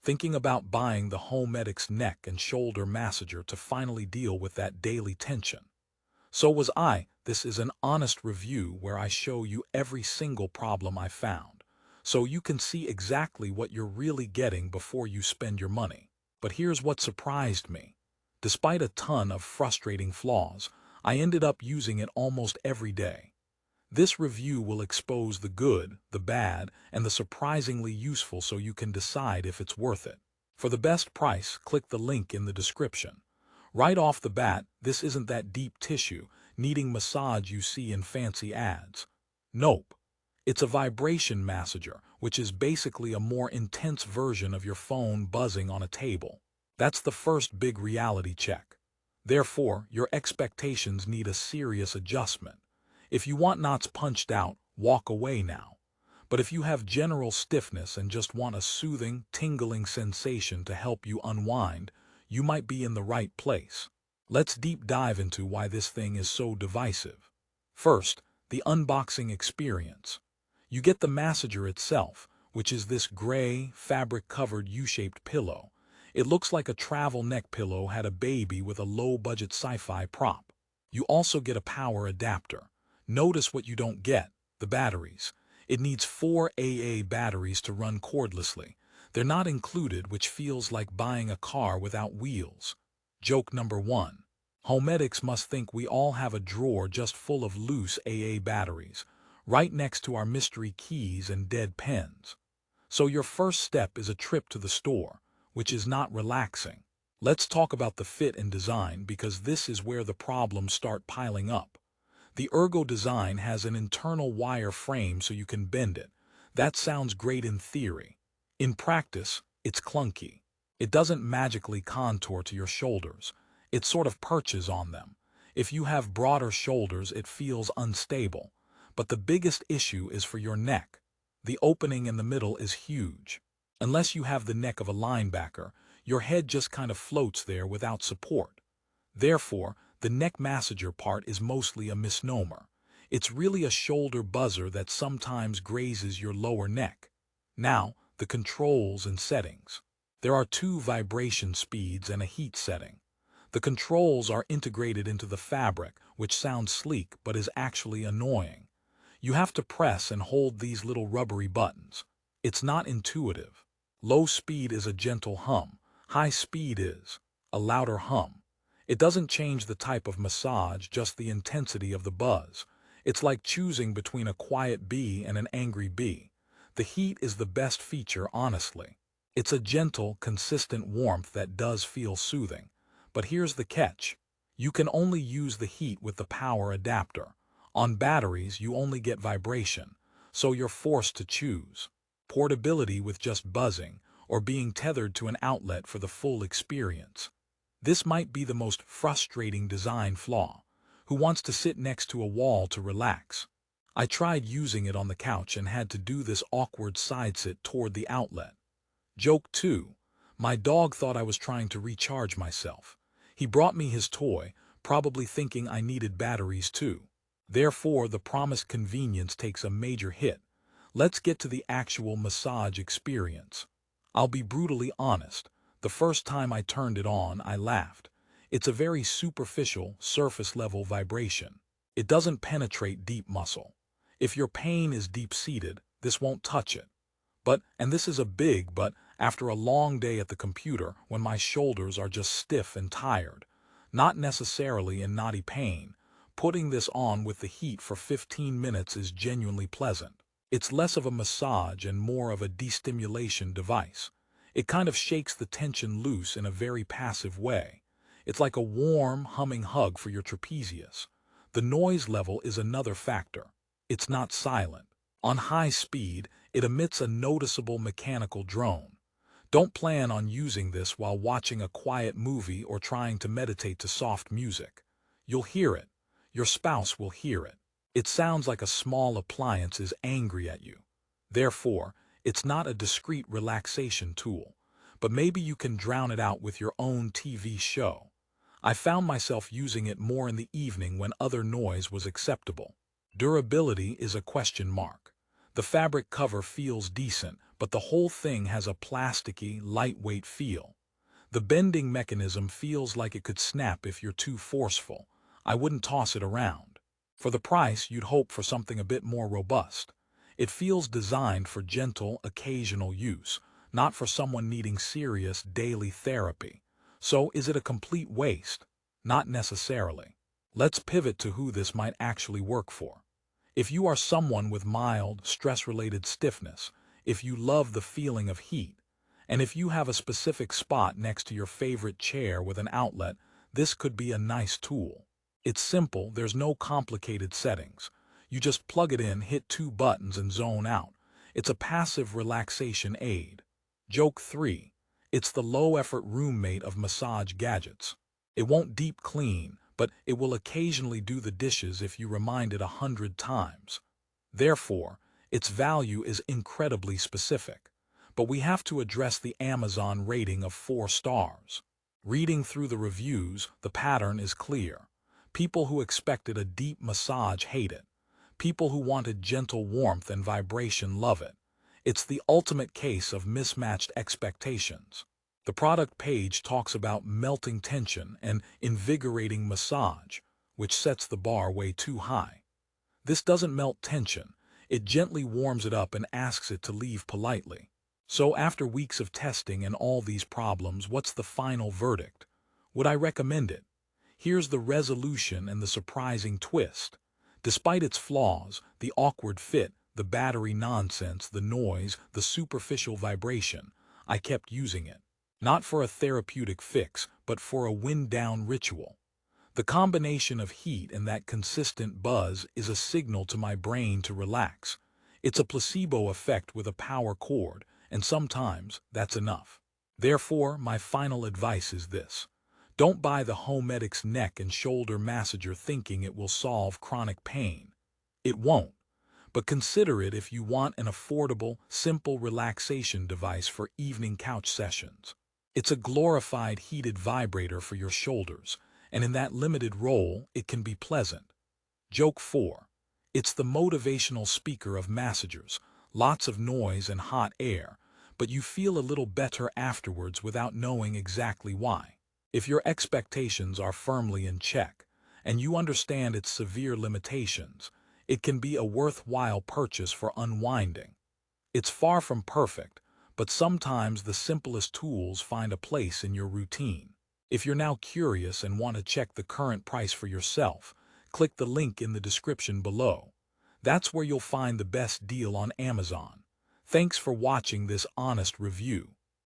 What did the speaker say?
Thinking about buying the Homedics Neck and Shoulder Massager to finally deal with that daily tension? So was I. This is an honest review where I show you every single problem I found, so you can see exactly what you're really getting before you spend your money. But here's what surprised me. Despite a ton of frustrating flaws, I ended up using it almost every day. This review will expose the good, the bad, and the surprisingly useful so you can decide if it's worth it. For the best price, click the link in the description. Right off the bat, this isn't that deep tissue, needing massage you see in fancy ads. Nope. It's a vibration massager, which is basically a more intense version of your phone buzzing on a table. That's the first big reality check. Therefore, your expectations need a serious adjustment. If you want knots punched out, walk away now. But if you have general stiffness and just want a soothing, tingling sensation to help you unwind, you might be in the right place. Let's deep dive into why this thing is so divisive. First, the unboxing experience. You get the massager itself, which is this gray, fabric-covered U-shaped pillow. It looks like a travel neck pillow had a baby with a low-budget sci-fi prop. You also get a power adapter. Notice what you don't get: the batteries. It needs 4 AA batteries to run cordlessly. They're not included, which feels like buying a car without wheels. Joke number 1. Homedics must think we all have a drawer just full of loose AA batteries, right next to our mystery keys and dead pens. So your first step is a trip to the store, which is not relaxing. Let's talk about the fit and design, because this is where the problems start piling up. The Ergo design has an internal wire frame so you can bend it. That sounds great in theory. In practice, it's clunky. It doesn't magically contour to your shoulders. It sort of perches on them. If you have broader shoulders, it feels unstable. But the biggest issue is for your neck. The opening in the middle is huge. Unless you have the neck of a linebacker, your head just kind of floats there without support. Therefore, the neck massager part is mostly a misnomer. It's really a shoulder buzzer that sometimes grazes your lower neck. Now, the controls and settings. There are 2 vibration speeds and a heat setting. The controls are integrated into the fabric, which sounds sleek but is actually annoying. You have to press and hold these little rubbery buttons. It's not intuitive. Low speed is a gentle hum. High speed is a louder hum. It doesn't change the type of massage, just the intensity of the buzz. It's like choosing between a quiet bee and an angry bee. The heat is the best feature, honestly. It's a gentle, consistent warmth that does feel soothing. But here's the catch. You can only use the heat with the power adapter. On batteries, you only get vibration, so you're forced to choose portability with just buzzing, or being tethered to an outlet for the full experience. This might be the most frustrating design flaw. Who wants to sit next to a wall to relax? I tried using it on the couch and had to do this awkward side sit toward the outlet. Joke 2. My dog thought I was trying to recharge myself. He brought me his toy, probably thinking I needed batteries too. Therefore, the promised convenience takes a major hit. Let's get to the actual massage experience. I'll be brutally honest. The first time I turned it on, I laughed. It's a very superficial, surface-level vibration. It doesn't penetrate deep muscle. If your pain is deep-seated, this won't touch it. But, and this is a big but, after a long day at the computer, when my shoulders are just stiff and tired, not necessarily in knotty pain, putting this on with the heat for 15 minutes is genuinely pleasant. It's less of a massage and more of a destimulation device. It kind of shakes the tension loose in a very passive way. It's like a warm, humming hug for your trapezius. The noise level is another factor. It's not silent. On high speed, it emits a noticeable mechanical drone. Don't plan on using this while watching a quiet movie or trying to meditate to soft music. You'll hear it. Your spouse will hear it. It sounds like a small appliance is angry at you. Therefore, it's not a discreet relaxation tool, but maybe you can drown it out with your own TV show. I found myself using it more in the evening when other noise was acceptable. Durability is a question mark. The fabric cover feels decent, but the whole thing has a plasticky, lightweight feel. The bending mechanism feels like it could snap if you're too forceful. I wouldn't toss it around. For the price, you'd hope for something a bit more robust. It feels designed for gentle, occasional use, not for someone needing serious daily therapy. So is it a complete waste? Not necessarily. Let's pivot to who this might actually work for. If you are someone with mild, stress-related stiffness, if you love the feeling of heat, and if you have a specific spot next to your favorite chair with an outlet, this could be a nice tool. It's simple, there's no complicated settings. You just plug it in, hit 2 buttons and zone out. It's a passive relaxation aid. Joke 3. It's the low-effort roommate of massage gadgets. It won't deep clean, but it will occasionally do the dishes if you remind it 100 times. Therefore, its value is incredibly specific. But we have to address the Amazon rating of 4 stars. Reading through the reviews, the pattern is clear. People who expected a deep massage hate it. People who wanted gentle warmth and vibration love it. It's the ultimate case of mismatched expectations. The product page talks about melting tension and invigorating massage, which sets the bar way too high. This doesn't melt tension. It gently warms it up and asks it to leave politely. So after weeks of testing and all these problems, what's the final verdict? Would I recommend it? Here's the resolution and the surprising twist. Despite its flaws, the awkward fit, the battery nonsense, the noise, the superficial vibration, I kept using it. Not for a therapeutic fix, but for a wind-down ritual. The combination of heat and that consistent buzz is a signal to my brain to relax. It's a placebo effect with a power cord, and sometimes that's enough. Therefore, my final advice is this. Don't buy the Homedics Neck and Shoulder Massager thinking it will solve chronic pain. It won't. But consider it if you want an affordable, simple relaxation device for evening couch sessions. It's a glorified heated vibrator for your shoulders, and in that limited role, it can be pleasant. Joke 4. It's the motivational speaker of massagers, lots of noise and hot air, but you feel a little better afterwards without knowing exactly why. If your expectations are firmly in check, and you understand its severe limitations, it can be a worthwhile purchase for unwinding. It's far from perfect, but sometimes the simplest tools find a place in your routine. If you're now curious and want to check the current price for yourself, click the link in the description below. That's where you'll find the best deal on Amazon. Thanks for watching this honest review.